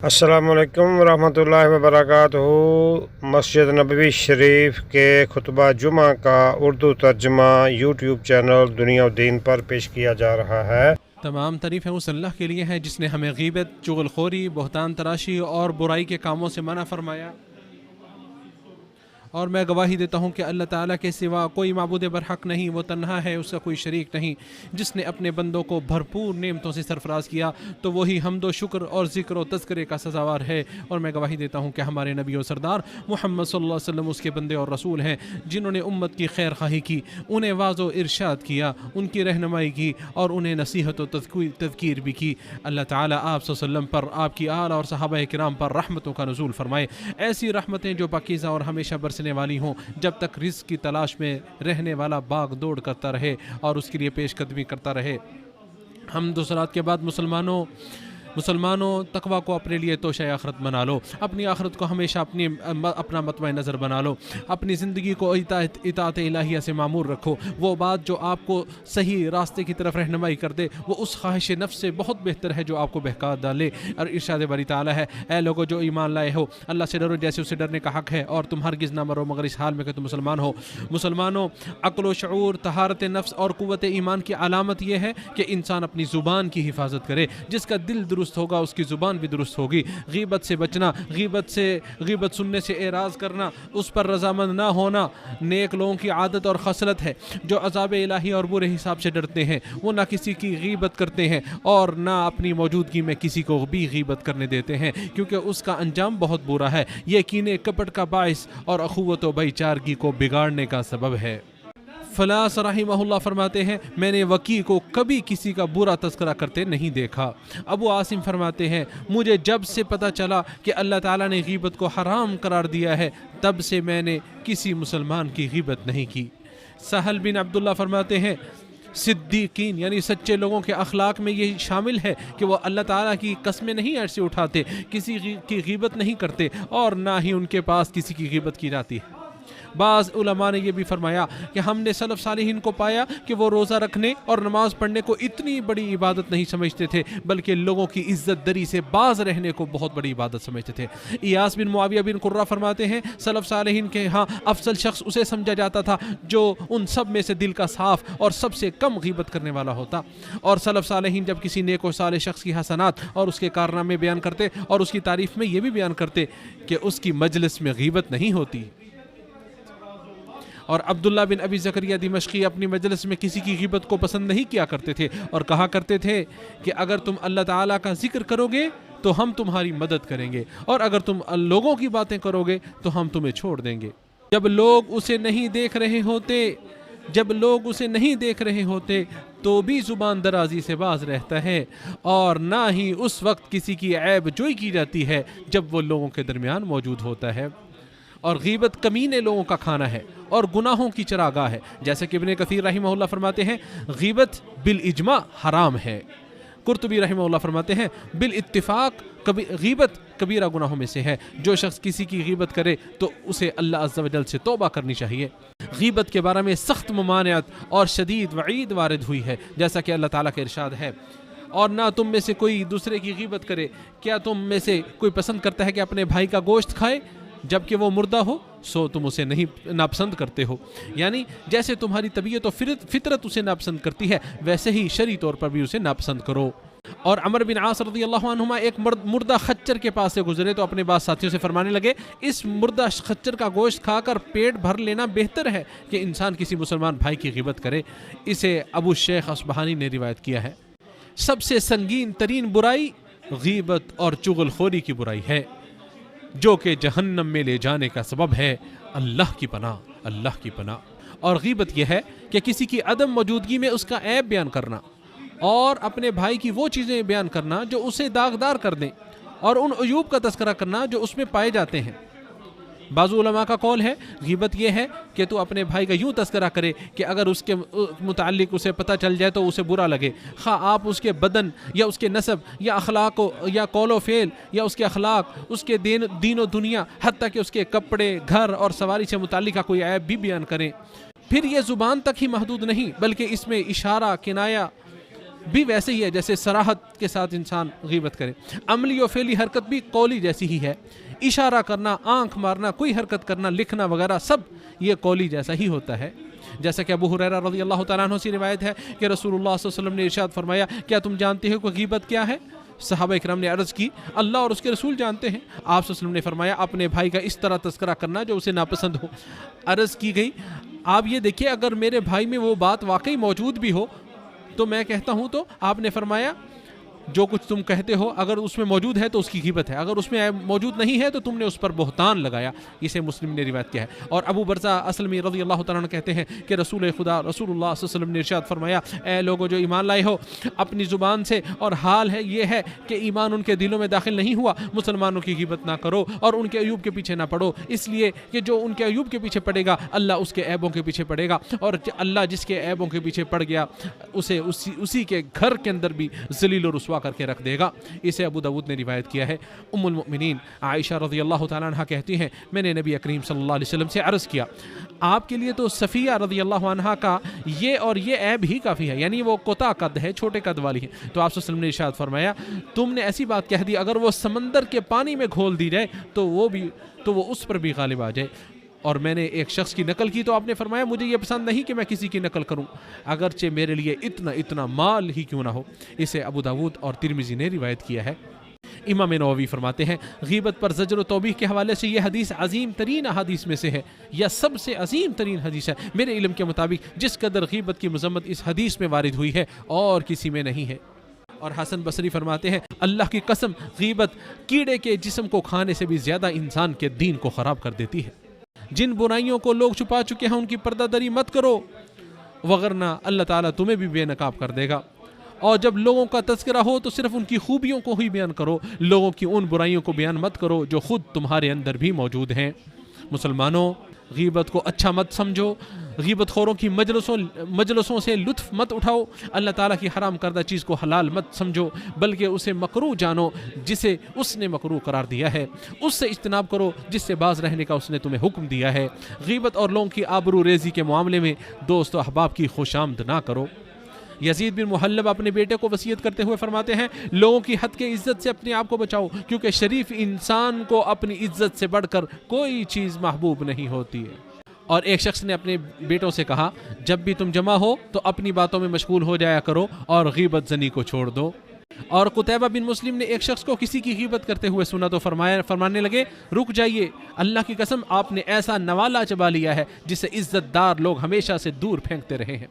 السلام علیکم ورحمۃ اللہ وبرکاتہ۔ مسجد نبوی شریف کے خطبہ جمعہ کا اردو ترجمہ یوٹیوب چینل دنیا و دین پر پیش کیا جا رہا ہے۔ تمام تعریفیں اس اللہ کے لیے ہیں جس نے ہمیں غیبت، چغل خوری، بہتان تراشی اور برائی کے کاموں سے منع فرمایا، اور میں گواہی دیتا ہوں کہ اللہ تعالیٰ کے سوا کوئی معبود برحق نہیں، وہ تنہا ہے، اس کا کوئی شریک نہیں۔ جس نے اپنے بندوں کو بھرپور نعمتوں سے سرفراز کیا تو وہی حمد و شکر اور ذکر و تذکرے کا سزاوار ہے، اور میں گواہی دیتا ہوں کہ ہمارے نبی و سردار محمد صلی اللہ علیہ وسلم اس کے بندے اور رسول ہیں، جنہوں نے امت کی خیر خواہی کی، انہیں واعظ و ارشاد کیا، ان کی رہنمائی کی اور انہیں نصیحت و تذکیر بھی کی۔ اللہ تعالیٰ آپ صلی اللہ علیہ وسلم پر، آپ کی آل اور صحابہ کرام پر رحمتوں کا نزول فرمائے، ایسی رحمتیں جو پاکیزہ اور ہمیشہ برسنے والی ہوں، جب تک رزق کی تلاش میں رہنے والا باغ دوڑ کرتا رہے اور اس کے لیے پیش قدمی کرتا رہے۔ حمد و صلات کے بعد مسلمانوں تقوی کو اپنے لیے توشہ آخرت بنا لو، اپنی آخرت کو ہمیشہ اپنا مطمع نظر بنا لو، اپنی زندگی کو اطاعت الہیہ سے معمور رکھو۔ وہ بات جو آپ کو صحیح راستے کی طرف رہنمائی کر دے وہ اس خواہش نفس سے بہت بہتر ہے جو آپ کو بہکا ڈالے۔ اور ارشاد باری تعالیٰ ہے، اے لوگو جو ایمان لائے ہو، اللہ سے ڈرو جیسے اسے ڈرنے کا حق ہے، اور تم ہرگز نہ مرو مگر اس حال میں کہ تم مسلمان ہو۔ مسلمانوں، عقل و شعور، طہارت نفس اور قوت ایمان کی علامت یہ ہے کہ انسان اپنی زبان کی حفاظت کرے۔ جس کا دل درست ہوگا اس کی زبان بھی درست ہوگی۔ غیبت سے بچنا، غیبت سننے سے اعراض کرنا، اس پر رضامند نہ ہونا نیک لوگوں کی عادت اور خصلت ہے۔ جو عذاب الہی اور برے حساب سے ڈرتے ہیں وہ نہ کسی کی غیبت کرتے ہیں اور نہ اپنی موجودگی میں کسی کو بھی غیبت کرنے دیتے ہیں، کیونکہ اس کا انجام بہت برا ہے۔ یہ کینے کپٹ کا باعث اور اخوت و بھائی چارگی کو بگاڑنے کا سبب ہے۔ فلاس رحمہ اللہ فرماتے ہیں، میں نے وکی کو کبھی کسی کا برا تذکرہ کرتے نہیں دیکھا۔ ابو عاصم فرماتے ہیں، مجھے جب سے پتہ چلا کہ اللہ تعالیٰ نے غیبت کو حرام قرار دیا ہے تب سے میں نے کسی مسلمان کی غیبت نہیں کی۔ سہل بن عبداللہ فرماتے ہیں، صدیقین یعنی سچے لوگوں کے اخلاق میں یہ شامل ہے کہ وہ اللہ تعالیٰ کی قسمیں نہیں ایسے اٹھاتے، کسی کی غیبت نہیں کرتے، اور نہ ہی ان کے پاس کسی کی غیبت کی جاتی ہے۔ بعض علماء نے یہ بھی فرمایا کہ ہم نے سلف صالحین کو پایا کہ وہ روزہ رکھنے اور نماز پڑھنے کو اتنی بڑی عبادت نہیں سمجھتے تھے، بلکہ لوگوں کی عزت دری سے باز رہنے کو بہت بڑی عبادت سمجھتے تھے۔ ایاس بن معاویہ بن قرہ فرماتے ہیں، سلف صالحین کے ہاں افضل شخص اسے سمجھا جاتا تھا جو ان سب میں سے دل کا صاف اور سب سے کم غیبت کرنے والا ہوتا۔ اور سلف صالحین جب کسی نیک و صالح شخص کی حسنات اور اس کے کارنامے بیان کرتے اور اس کی تعریف میں یہ بھی بیان کرتے کہ اس کی مجلس میں غیبت نہیں ہوتی۔ اور عبداللہ بن ابی زکریا دمشقی اپنی مجلس میں کسی کی غیبت کو پسند نہیں کیا کرتے تھے، اور کہا کرتے تھے کہ اگر تم اللہ تعالیٰ کا ذکر کرو گے تو ہم تمہاری مدد کریں گے، اور اگر تم لوگوں کی باتیں کرو گے تو ہم تمہیں چھوڑ دیں گے۔ جب لوگ اسے نہیں دیکھ رہے ہوتے تو بھی زبان درازی سے باز رہتا ہے، اور نہ ہی اس وقت کسی کی عیب جوئی کی جاتی ہے جب وہ لوگوں کے درمیان موجود ہوتا ہے۔ اور غیبت کمینے لوگوں کا کھانا ہے اور گناہوں کی چراگاہ ہے، جیسے کہ ابن کثیر رحمہ اللہ فرماتے ہیں، غیبت بالاجماع حرام ہے۔ قرطبی رحمہ اللہ فرماتے ہیں، بالاتفاق غیبت کبیرہ گناہوں میں سے ہے۔ جو شخص کسی کی غیبت کرے تو اسے اللہ عز و جل سے توبہ کرنی چاہیے۔ غیبت کے بارے میں سخت ممانعت اور شدید وعید وارد ہوئی ہے، جیسا کہ اللہ تعالیٰ کا ارشاد ہے، اور نہ تم میں سے کوئی دوسرے کی غیبت کرے۔ کیا تم میں سے کوئی پسند کرتا ہے کہ اپنے بھائی کا گوشت کھائے جبکہ وہ مردہ ہو؟ سو تم اسے نہیں ناپسند کرتے ہو۔ یعنی جیسے تمہاری طبیعت و فطرت اسے ناپسند کرتی ہے، ویسے ہی شرعی طور پر بھی اسے ناپسند کرو۔ اور عمر بن عاص رضی اللہ عنہما ایک مردہ خچر کے پاس سے گزرے تو اپنے بعض ساتھیوں سے فرمانے لگے، اس مردہ خچر کا گوشت کھا کر پیٹ بھر لینا بہتر ہے کہ انسان کسی مسلمان بھائی کی غیبت کرے۔ اسے ابو شیخ اصبہانی نے روایت کیا ہے۔ سب سے سنگین ترین برائی غیبت اور چغل خوری کی برائی ہے، جو کہ جہنم میں لے جانے کا سبب ہے۔ اللہ کی پناہ۔ اور غیبت یہ ہے کہ کسی کی عدم موجودگی میں اس کا عیب بیان کرنا اور اپنے بھائی کی وہ چیزیں بیان کرنا جو اسے داغدار کر دیں، اور ان عیوب کا تذکرہ کرنا جو اس میں پائے جاتے ہیں۔ بعض علماء کا قول ہے، غیبت یہ ہے کہ تو اپنے بھائی کا یوں تذکرہ کرے کہ اگر اس کے متعلق اسے پتہ چل جائے تو اسے برا لگے، خواہ آپ اس کے بدن یا اس کے نسب یا اخلاق یا قول و فعل یا اس کے اخلاق، اس کے دین و دنیا، حتیٰ کہ اس کے کپڑے، گھر اور سواری سے متعلقہ کوئی عیب بھی بیان کریں۔ پھر یہ زبان تک ہی محدود نہیں، بلکہ اس میں اشارہ، کنایہ، بھی ویسے ہی ہے جیسے صراحت کے ساتھ انسان غیبت کرے. عملی و فعلی حرکت بھی قولی جیسی ہی ہے. اشارہ کرنا، آنکھ مارنا، کوئی حرکت کرنا، لکھنا وغیرہ سب یہ قولی جیسا ہی ہوتا ہے. جیسا کہ ابو ہریرہ رضی اللہ تعالیٰ عنہ سے روایت ہے کہ رسول اللہ صلی اللہ علیہ وسلم نے ارشاد فرمایا، کیا تم جانتے ہو کہ غیبت کیا ہے؟ صحابہ اکرام نے عرض کی، اللہ اور اس کے رسول جانتے ہیں. آپ صلی اللہ علیہ وسلم نے فرمایا، اپنے بھائی کا اس طرح تذکرہ کرنا جو اسے ناپسند ہو. عرض کی گئی، آپ یہ دیکھیے اگر میرے بھائی میں وہ بات واقعی موجود بھی ہو تو میں کہتا ہوں تو آپ نے فرمایا جو کچھ تم کہتے ہو اگر اس میں موجود ہے تو اس کی غیبت ہے، اگر اس میں موجود نہیں ہے تو تم نے اس پر بہتان لگایا. اسے مسلم نے روایت کیا ہے. اور ابو برزہ اسلمی رضی اللہ تعالیٰ عنہ کہتے ہیں کہ رسول خدا رسول اللہ صلی اللہ علیہ وسلم نے ارشاد فرمایا، اے لوگو جو ایمان لائے ہو، اپنی زبان سے، اور حال ہے یہ ہے کہ ایمان ان کے دلوں میں داخل نہیں ہوا، مسلمانوں کی غیبت نہ کرو اور ان کے عیوب کے پیچھے نہ پڑو، اس لیے کہ جو ان کے عیوب کے پیچھے پڑے گا اللہ اس کے عیبوں کے پیچھے پڑے گا، اور اللہ جس کے عیبوں کے پیچھے پڑ گیا اسے اسی کے گھر کے اندر بھی ذلیل و رسوا کر کے رکھ دے گا. اسے ابو داؤد نے روایت کیا ہے. ام المؤمنین عائشہ رضی اللہ تعالیٰ عنہ کہتی ہیں، میں نے نبی کریم صلی اللہ علیہ وسلم سے عرض کیا، آپ کے لیے تو صفیہ رضی اللہ عنہ کا یہ اور یہ عیب ہی کافی ہے، یعنی وہ کوتا قد ہے، چھوٹے قد والی ہے. تو آپ صلی اللہ علیہ وسلم نے ارشاد فرمایا، تم نے ایسی بات کہہ دی اگر وہ سمندر کے پانی میں گھول دی جائے تو وہ اس پر بھی غالب آ جائے. اور میں نے ایک شخص کی نقل کی تو آپ نے فرمایا، مجھے یہ پسند نہیں کہ میں کسی کی نقل کروں اگرچہ میرے لیے اتنا مال ہی کیوں نہ ہو. اسے ابو داؤد اور ترمذی نے روایت کیا ہے. امام نووی فرماتے ہیں، غیبت پر زجر و توبیخ کے حوالے سے یہ حدیث عظیم ترین احادیث میں سے ہے، یا سب سے عظیم ترین حدیث ہے. میرے علم کے مطابق جس قدر غیبت کی مذمت اس حدیث میں وارد ہوئی ہے اور کسی میں نہیں ہے. اور حسن بصری فرماتے ہیں، اللہ کی قسم غیبت کیڑے کے جسم کو کھانے سے بھی زیادہ انسان کے دین کو خراب کر دیتی ہے. جن برائیوں کو لوگ چھپا چکے ہیں ان کی پردہ دری مت کرو، وگرنہ اللہ تعالیٰ تمہیں بھی بے نقاب کر دے گا. اور جب لوگوں کا تذکرہ ہو تو صرف ان کی خوبیوں کو ہی بیان کرو، لوگوں کی ان برائیوں کو بیان مت کرو جو خود تمہارے اندر بھی موجود ہیں. مسلمانوں، غیبت کو اچھا مت سمجھو، غیبت خوروں کی مجلسوں سے لطف مت اٹھاؤ، اللہ تعالیٰ کی حرام کردہ چیز کو حلال مت سمجھو بلکہ اسے مکروہ جانو جسے اس نے مکروہ قرار دیا ہے، اس سے اجتناب کرو جس سے باز رہنے کا اس نے تمہیں حکم دیا ہے. غیبت اور لوگوں کی آبرو ریزی کے معاملے میں دوست و احباب کی خوشامد نہ کرو. یزید بن محلب اپنے بیٹے کو وصیت کرتے ہوئے فرماتے ہیں، لوگوں کی حد کے عزت سے اپنے آپ کو بچاؤ، کیونکہ شریف انسان کو اپنی عزت سے بڑھ کر کوئی چیز محبوب نہیں ہوتی ہے. اور ایک شخص نے اپنے بیٹوں سے کہا، جب بھی تم جمع ہو تو اپنی باتوں میں مشغول ہو جایا کرو اور غیبت زنی کو چھوڑ دو. اور قتیبہ بن مسلم نے ایک شخص کو کسی کی غیبت کرتے ہوئے سنا تو فرمانے لگے، رک جائیے، اللہ کی قسم آپ نے ایسا نوالا چبا لیا ہے جسے عزت دار لوگ ہمیشہ سے دور پھینکتے رہے ہیں.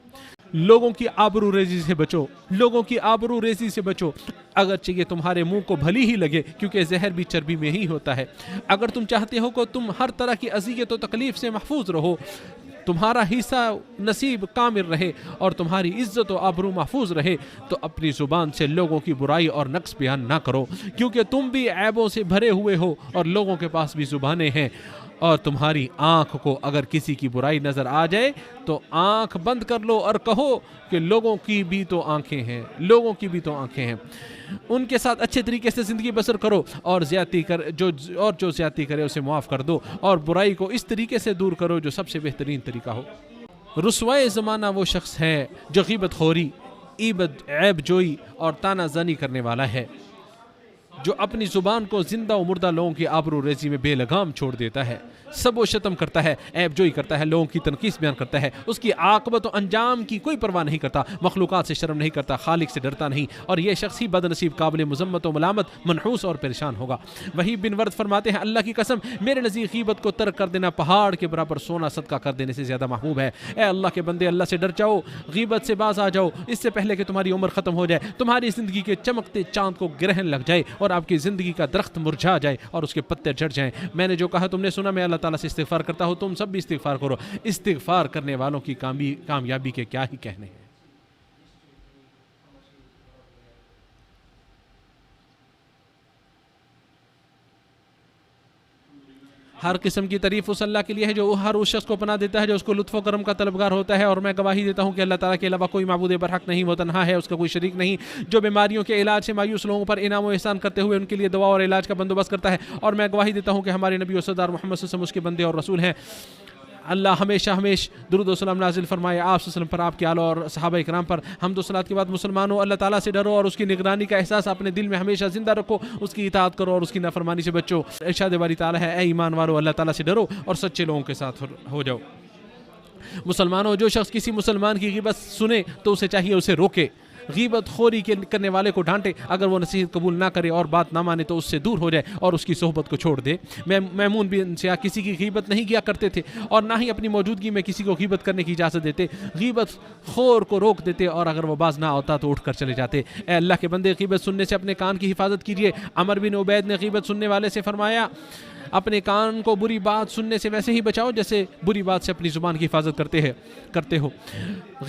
لوگوں کی آبرو ریزی سے بچو، لوگوں کی آبرو ریزی سے بچو، اگرچہ یہ تمہارے منہ کو بھلی ہی لگے کیونکہ زہر بھی چربی میں ہی ہوتا ہے. اگر تم چاہتے ہو کہ تم ہر طرح کی اذیت و تکلیف سے محفوظ رہو، تمہارا حصہ نصیب کامل رہے اور تمہاری عزت و آبرو محفوظ رہے، تو اپنی زبان سے لوگوں کی برائی اور نقص بیان نہ کرو، کیونکہ تم بھی عیبوں سے بھرے ہوئے ہو اور لوگوں کے پاس بھی زبانیں ہیں. اور تمہاری آنکھ کو اگر کسی کی برائی نظر آ جائے تو آنکھ بند کر لو اور کہو کہ لوگوں کی بھی تو آنکھیں ہیں، لوگوں کی بھی تو آنکھیں ہیں. ان کے ساتھ اچھے طریقے سے زندگی بسر کرو اور جو زیادتی کرے اسے معاف کر دو، اور برائی کو اس طریقے سے دور کرو جو سب سے بہترین طریقہ ہو. رسوائے زمانہ وہ شخص ہے جو غیبت خوری، عیب جوئی اور تانا زنی کرنے والا ہے، جو اپنی زبان کو زندہ و مردہ لوگوں کی آبرو ریزی میں بے لگام چھوڑ دیتا ہے، سب و شتم کرتا ہے، عیب جوئی کرتا ہے، لوگوں کی تنقیص بیان کرتا ہے، اس کی عاقبت و انجام کی کوئی پرواہ نہیں کرتا، مخلوقات سے شرم نہیں کرتا، خالق سے ڈرتا نہیں، اور یہ شخص ہی بد نصیب، قابل مذمت و ملامت، منحوس اور پریشان ہوگا. وہی بن ورد فرماتے ہیں، اللہ کی قسم میرے نزدیک غیبت کو ترک کر دینا پہاڑ کے برابر سونا صدقہ کر دینے سے زیادہ محبوب ہے. اے اللہ کے بندے، اللہ سے ڈر جاؤ، غیبت سے باز آ جاؤ اس سے پہلے کہ تمہاری عمر ختم ہو جائے، تمہاری زندگی کے چمکتے چاند کو گرہن لگ جائے اور آپ کی زندگی کا درخت مرجھا جائے اور اس کے پتے جھڑ جائیں. میں نے جو کہا تم نے سنا، میں اللہ تعالیٰ سے استغفار کرتا ہوں، تم سب بھی استغفار کرو. استغفار کرنے والوں کی کامیابی کے کیا ہی کہنے ہیں. ہر قسم کی تعریف اس اللہ کے لیے ہے جو ہر اس شخص کو پناہ دیتا ہے جو اس کو لطف و کرم کا طلبگار ہوتا ہے. اور میں گواہی دیتا ہوں کہ اللہ تعالیٰ کے علاوہ کوئی معبود برحق نہیں، وہ تنہا ہے، اس کا کوئی شریک نہیں، جو بیماریوں کے علاج سے مایوس لوگوں پر انعام و احسان کرتے ہوئے ان کے لیے دوا اور علاج کا بندوبست کرتا ہے. اور میں گواہی دیتا ہوں کہ ہمارے نبی و سردار محمد صلی اللہ علیہ وسلم اس کے بندے اور رسول ہیں. اللہ ہمیشہ درود و سلام نازل فرمائے آپ صلی اللہ علیہ وسلم پر، آپ کے آل اور صحابہ کرام پر۔ حمد و صلات کے بعد مسلمانوں، اللہ تعالیٰ سے ڈرو اور اس کی نگرانی کا احساس اپنے دل میں ہمیشہ زندہ رکھو، اس کی اطاعت کرو اور اس کی نافرمانی سے بچو۔ ارشاد باری تعالیٰ ہے، اے ایمان والو اللہ تعالیٰ سے ڈرو اور سچے لوگوں کے ساتھ ہو جاؤ۔ مسلمانوں، جو شخص کسی مسلمان کی غیبت سنے تو اسے چاہیے اسے روکے، غیبت خوری کرنے والے کو ڈانٹے، اگر وہ نصیحت قبول نہ کرے اور بات نہ مانے تو اس سے دور ہو جائے اور اس کی صحبت کو چھوڑ دے۔ میمون بن سیاح کسی کی غیبت نہیں کیا کرتے تھے اور نہ ہی اپنی موجودگی میں کسی کو غیبت کرنے کی اجازت دیتے، غیبت خور کو روک دیتے اور اگر وہ باز نہ ہوتا تو اٹھ کر چلے جاتے۔ اے اللہ کے بندے، غیبت سننے سے اپنے کان کی حفاظت کیجیے۔ عمر بن عبید نے غیبت سننے والے سے فرمایا، اپنے کان کو بری بات سننے سے ویسے ہی بچاؤ جیسے بری بات سے اپنی زبان کی حفاظت کرتے ہو۔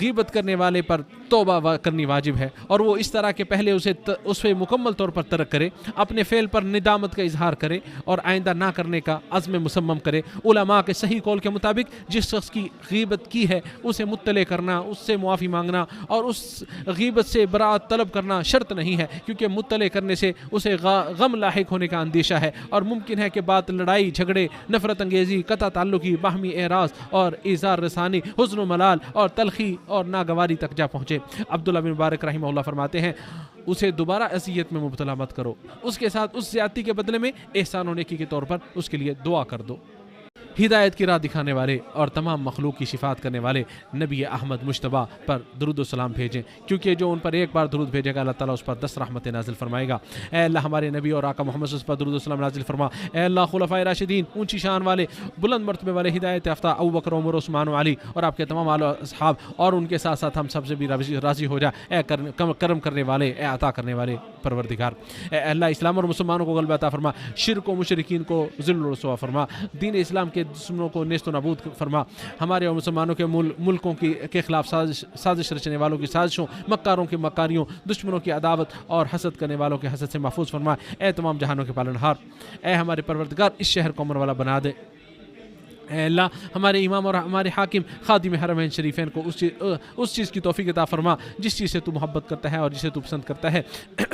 غیبت کرنے والے پر توبہ کرنی واجب ہے اور وہ اس طرح کہ پہلے اس پہ مکمل طور پر ترک کرے، اپنے فعل پر ندامت کا اظہار کرے اور آئندہ نہ کرنے کا عزم مصمم کرے۔ علماء کے صحیح قول کے مطابق جس شخص کی غیبت کی ہے اسے مطلع کرنا، اس سے معافی مانگنا اور اس غیبت سے برات طلب کرنا شرط نہیں ہے، کیونکہ مطلع کرنے سے اسے غم لاحق ہونے کا اندیشہ ہے اور ممکن ہے کہ بات لڑائی جھگڑے، نفرت انگیزی، قطع تعلقی، باہمی اعراض اور اظہار رسانی، حزن و ملال اور تلخی اور ناگواری تک جا پہنچے۔ عبداللہ بن مبارک رحمہ اللہ فرماتے ہیں، اسے دوبارہ اذیت میں مبتلا مت کرو، اس کے ساتھ اس زیادتی کے بدلے میں احسان و نیکی کے طور پر اس کے لیے دعا کر دو۔ ہدایت کی راہ دکھانے والے اور تمام مخلوق کی شفاعت کرنے والے نبی احمد مجتبیٰ پر درود و سلام بھیجیں، کیونکہ جو ان پر ایک بار درود بھیجے گا اللہ تعالیٰ اس پر 10 رحمتیں نازل فرمائے گا۔ اے اللہ ہمارے نبی اور آقا محمد صلی اللہ علیہ وسلم پر درود و سلام نازل فرما۔ اے اللہ خلفائے راشدین، اونچی شان والے، بلند مرتبے والے، ہدایت یافتہ ابوبکر، عمر، عثمان و علی اور آپ کے تمام آل و اصحاب اور ان کے ساتھ ساتھ ہم سب سے بھی راضی ہو جا۔ اے کرم کرنے والے، اے عطا کرنے والے پروردگار، اے اللہ اسلام اور مسلمانوں کو غلبہ عطا فرما، شرک و مشرکین کو ذل و رسوا فرما، دین اسلام کے دشمنوں کو نیست و نابود فرما، ہمارے اور مسلمانوں کے ملکوں کے خلاف سازش رچنے والوں کی سازشوں، مکاروں کی مکاریوں، دشمنوں کی عداوت اور حسد کرنے والوں کے حسد سے محفوظ فرما۔ اے تمام جہانوں کے پالنہار، اے ہمارے پروردگار اس شہر کو امن والا بنا دے۔ اے اللہ ہمارے امام اور ہمارے حاکم خادم حرمین شریفین کو اس چیز کی توفیق عطا فرما جس چیز سے تو محبت کرتا ہے اور جسے تو پسند کرتا ہے،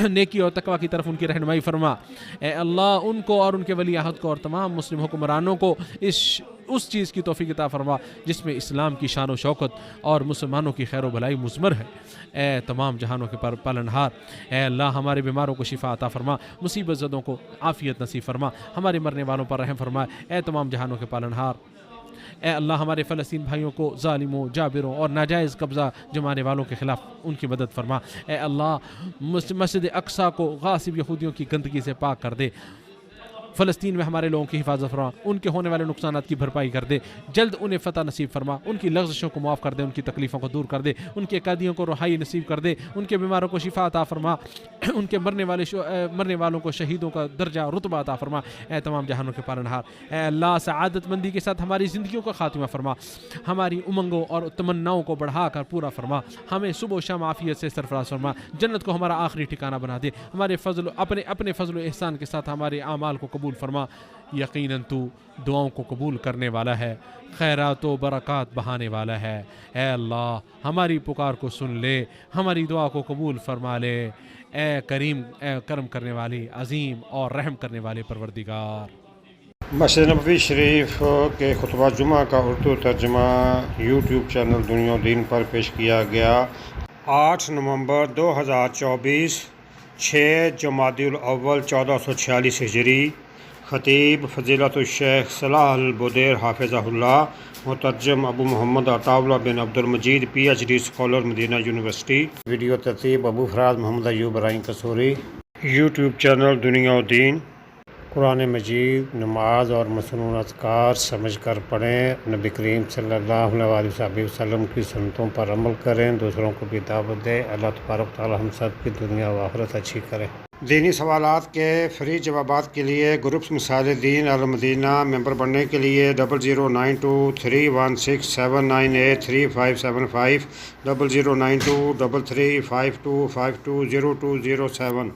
نیکی اور تقوی کی طرف ان کی رہنمائی فرما۔ اے اللہ ان کو اور ان کے ولی عہد کو اور تمام مسلم حکمرانوں کو اس چیز کی توفیق عطا فرما جس میں اسلام کی شان و شوکت اور مسلمانوں کی خیر و بھلائی مضمر ہے۔ اے تمام جہانوں کے پالنہار، اے اللہ ہمارے بیماروں کو شفا عطا فرما، مصیبت زدوں کو عافیت نصیب فرما، ہمارے مرنے والوں پر رحم فرما۔ اے تمام جہانوں کے پالنہار، اے اللہ ہمارے فلسطین بھائیوں کو ظالموں، جابروں اور ناجائز قبضہ جمانے والوں کے خلاف ان کی مدد فرما۔ اے اللہ مسجد اقصیٰ کو غاصب یہودیوں کی گندگی سے پاک کر دے، فلسطین میں ہمارے لوگوں کی حفاظت فرما، ان کے ہونے والے نقصانات کی بھرپائی کر دے، جلد انہیں فتح نصیب فرما، ان کی لغزشوں کو معاف کر دے، ان کی تکلیفوں کو دور کر دے، ان کے قیدیوں کو رہائی نصیب کر دے، ان کے بیماروں کو شفا عطا فرما، ان کے مرنے والوں کو شہیدوں کا درجہ رتبہ عطا فرما۔ اے تمام جہانوں کے پالنہار، اے اللہ سعادت مندی کے ساتھ ہماری زندگیوں کا خاتمہ فرما، ہماری امنگوں اور تمناؤں کو بڑھا کر پورا فرما، ہمیں صبح و شام عافیت سے سرفراز فرما، جنت کو ہمارا آخری ٹھکانہ بنا دے، ہمارے اپنے فضل و احسان کے ساتھ ہمارے اعمال کو قبول فرما۔ یقیناً تو دعاؤں کو قبول کرنے والا ہے، خیرات و برکات بہانے والا ہے۔ اے اللہ ہماری پکار کو سن لے، ہماری دعا کو قبول فرما لے، اے کرم کرنے والی، عظیم اور رحم کرنے والے پروردگار۔ مسجد نبوی شریف کے خطبہ جمعہ کا اردو ترجمہ یوٹیوب چینل دنیا و دین پر پیش کیا گیا۔ 8 نومبر 2024، 6 جمادی الاول 1446 ہجری۔ خطیب فضیلت الشیخ صلاح البدیر حافظہ اللہ، مترجم ابو محمد عطا Ullah bin Abdul Majeed PhD scholar Medina University. Video ترتیب ابو فراز محمد ایوب ابراہیم قصوری۔ یوٹیوب چینل دنیا و دین۔ قرآن مجید، نماز اور مسنون اذکار سمجھ کر پڑھیں، نبی کریم صلی اللہ علیہ وسلم کی سنتوں پر عمل کریں، دوسروں کو بھی دعوت دیں۔ اللہ تبارک تعالی ہم سب کی دنیا و آخرت اچھی کرے۔ دینی سوالات کے فری جوابات کے لیے گروپس مسائل دین المدینہ ممبر بننے کے لیے 00923167983575 00923352520207۔